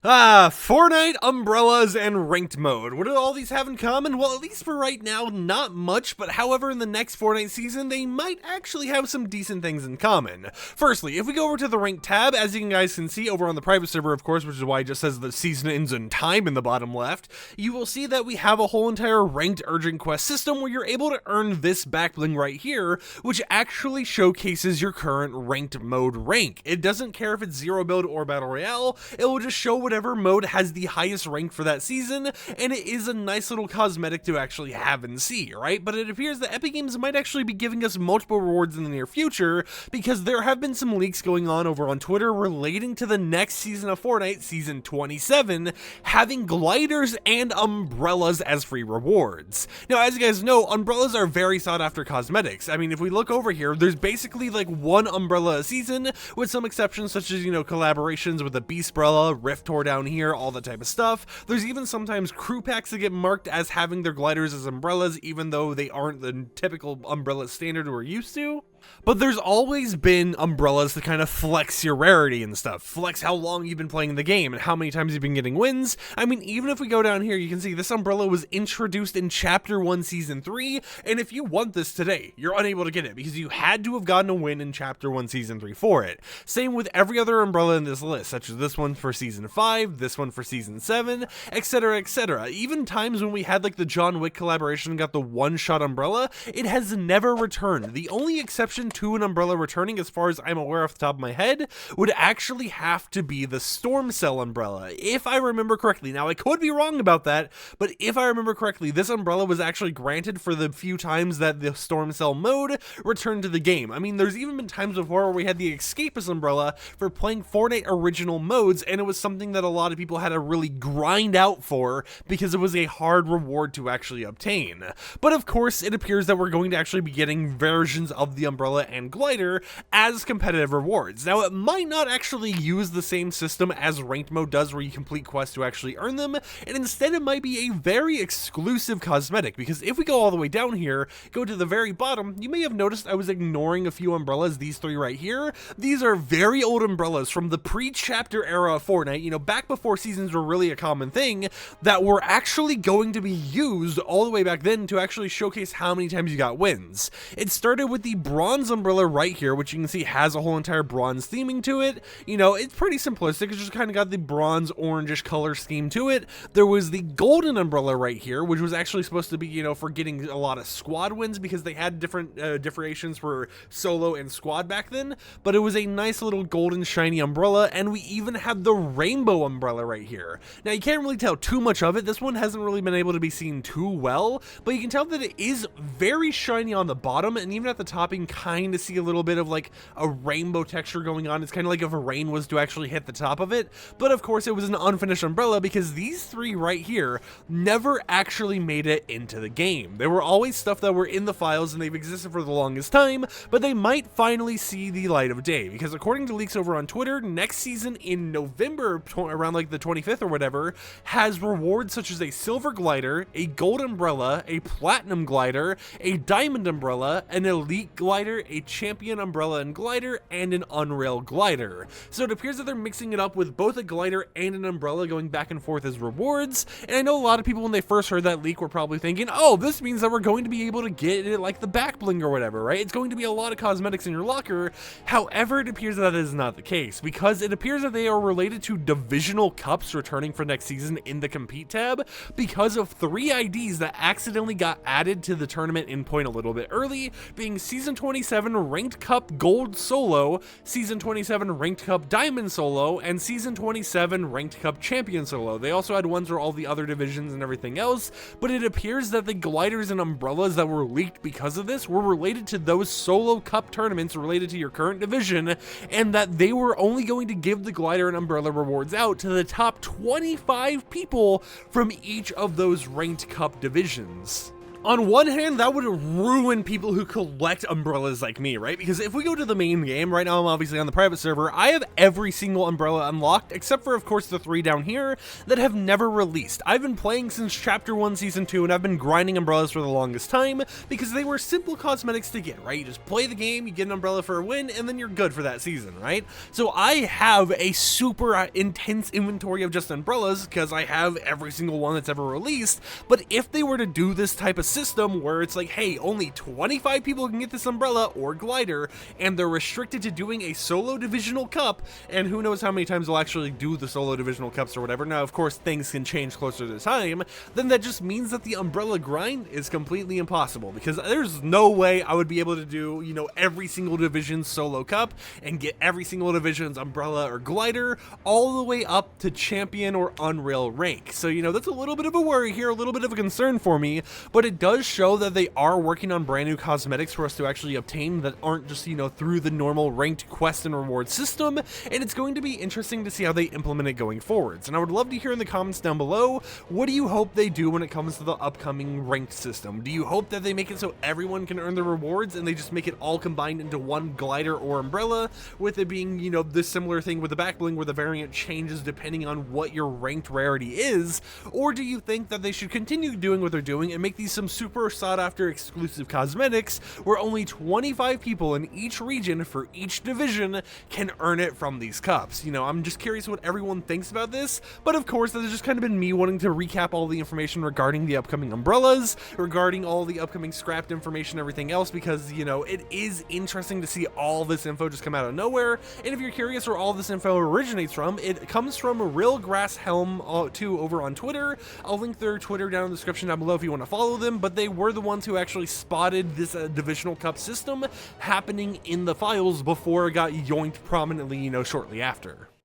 Fortnite, umbrellas, and ranked mode. What do all these have in common? Well, at least for right now, not much, but however, in the next Fortnite season, they might actually have some decent things in common. Firstly, if we go over to the ranked tab, as you guys can see over on the private server, of course, which is why it just says the season ends in time in the bottom left, you will see that we have a whole entire ranked urgent quest system where you're able to earn this back bling right here, which actually showcases your current ranked mode rank. It doesn't care if it's zero build or battle royale, it will just show whatever mode has the highest rank for that season, and it is a nice little cosmetic to actually have and see, right? But it appears that Epic Games might actually be giving us multiple rewards in the near future, because there have been some leaks going on over on Twitter relating to the next season of Fortnite, season 27, having gliders and umbrellas as free rewards. Now, as you guys know, umbrellas are very sought after cosmetics. I mean, if we look over here, there's basically like one umbrella a season, with some exceptions such as, collaborations with the Beastbrella, Rift Tour down here, all that type of stuff. There's even sometimes crew packs that get marked as having their gliders as umbrellas, even though they aren't the typical umbrella standard we're used to. But there's always been umbrellas to kind of flex your rarity and stuff, flex how long you've been playing the game and how many times you've been getting wins. I mean, even if we go down here, you can see this umbrella was introduced in Chapter 1, Season 3, and if you want this today, you're unable to get it because you had to have gotten a win in Chapter 1, Season 3 for it. Same with every other umbrella in this list, such as this one for Season 5, this one for Season 7, etc, etc. Even times when we had like the John Wick collaboration and got the one-shot umbrella, it has never returned. The only exception to an umbrella returning, as far as I'm aware off the top of my head, would actually have to be the Storm Cell umbrella, if I remember correctly. Now, I could be wrong about that, but if I remember correctly, this umbrella was actually granted for the few times that the Storm Cell mode returned to the game. I mean, there's even been times before where we had the Escapist umbrella for playing Fortnite original modes, and it was something that a lot of people had to really grind out for because it was a hard reward to actually obtain. But of course, it appears that we're going to actually be getting versions of the umbrella and glider as competitive rewards. Now, it might not actually use the same system as ranked mode does, where you complete quests to actually earn them, and instead it might be a very exclusive cosmetic, because if we go all the way down here, go to the very bottom, you may have noticed I was ignoring a few umbrellas, these three right here. These are very old umbrellas from the pre-chapter era of Fortnite, back before seasons were really a common thing, that were actually going to be used all the way back then to actually showcase how many times you got wins. It started with the bronze umbrella right here, which you can see has a whole entire bronze theming to it. It's pretty simplistic. It's just kind of got the bronze orangish color scheme to it. There was the golden umbrella right here, which was actually supposed to be, for getting a lot of squad wins, because they had different differentiations for solo and squad back then, but it was a nice little golden shiny umbrella. And we even had the rainbow umbrella right here. Now, you can't really tell too much of it. This one hasn't really been able to be seen too well, but you can tell that it is very shiny on the bottom, and even at the top you can kind of see a little bit of like a rainbow texture going on. It's kind of like if a rain was to actually hit the top of it. But of course, it was an unfinished umbrella because these three right here never actually made it into the game. They were always stuff that were in the files, and they've existed for the longest time, but they might finally see the light of day, because according to leaks over on Twitter, next season in November, around like the 25th or whatever, has rewards such as a silver glider, a gold umbrella, a platinum glider, a diamond umbrella, an elite glider, a champion umbrella and glider, and an unrail glider. So it appears that they're mixing it up with both a glider and an umbrella going back and forth as rewards. And I know a lot of people, when they first heard that leak, were probably thinking, oh, this means that we're going to be able to get it like the back bling or whatever, right? It's going to be a lot of cosmetics in your locker. However, it appears that is not the case, because it appears that they are related to divisional cups returning for next season in the compete tab, because of 3 IDs that accidentally got added to the tournament endpoint a little bit early, being Season 27 Ranked Cup Gold Solo, Season 27 Ranked Cup Diamond Solo, and Season 27 Ranked Cup Champion Solo. They also had ones for all the other divisions and everything else, but it appears that the gliders and umbrellas that were leaked because of this were related to those solo cup tournaments related to your current division, and that they were only going to give the glider and umbrella rewards out to the top 25 people from each of those ranked cup divisions. On one hand, that would ruin people who collect umbrellas like me, right? Because if we go to the main game, right now I'm obviously on the private server, I have every single umbrella unlocked, except for, of course, the 3 down here that have never released. I've been playing since Chapter 1, Season 2, and I've been grinding umbrellas for the longest time, because they were simple cosmetics to get, right? You just play the game, you get an umbrella for a win, and then you're good for that season, right? So I have a super intense inventory of just umbrellas, because I have every single one that's ever released, but if they were to do this type of system where it's like, hey, only 25 people can get this umbrella or glider, and they're restricted to doing a solo divisional cup, and who knows how many times they'll actually do the solo divisional cups or whatever. Now, of course, things can change closer to the time. Then that just means that the umbrella grind is completely impossible, because there's no way I would be able to do, you know, every single division solo cup and get every single division's umbrella or glider all the way up to champion or unreal rank. So, you know, that's a little bit of a worry here, a little bit of a concern for me, but it does show that they are working on brand new cosmetics for us to actually obtain that aren't just, you know, through the normal ranked quest and reward system, and it's going to be interesting to see how they implement it going forwards. And I would love to hear in the comments down below, what do you hope they do when it comes to the upcoming ranked system? Do you hope that they make it so everyone can earn the rewards and they just make it all combined into one glider or umbrella, with it being, you know, this similar thing with the back bling where the variant changes depending on what your ranked rarity is? Or do you think that they should continue doing what they're doing and make these some super sought after exclusive cosmetics where only 25 people in each region for each division can earn it from these cups? You know, I'm just curious what everyone thinks about this, but of course that has just kind of been me wanting to recap all the information regarding the upcoming umbrellas, regarding all the upcoming scrapped information, everything else, because, you know, it is interesting to see all this info just come out of nowhere. And if you're curious where all this info originates from, it comes from Real Grass Helm 2 over on Twitter. I'll link their Twitter down in the description down below if you want to follow them, but they were the ones who actually spotted this divisional cup system happening in the files before it got yoinked prominently, you know, shortly after.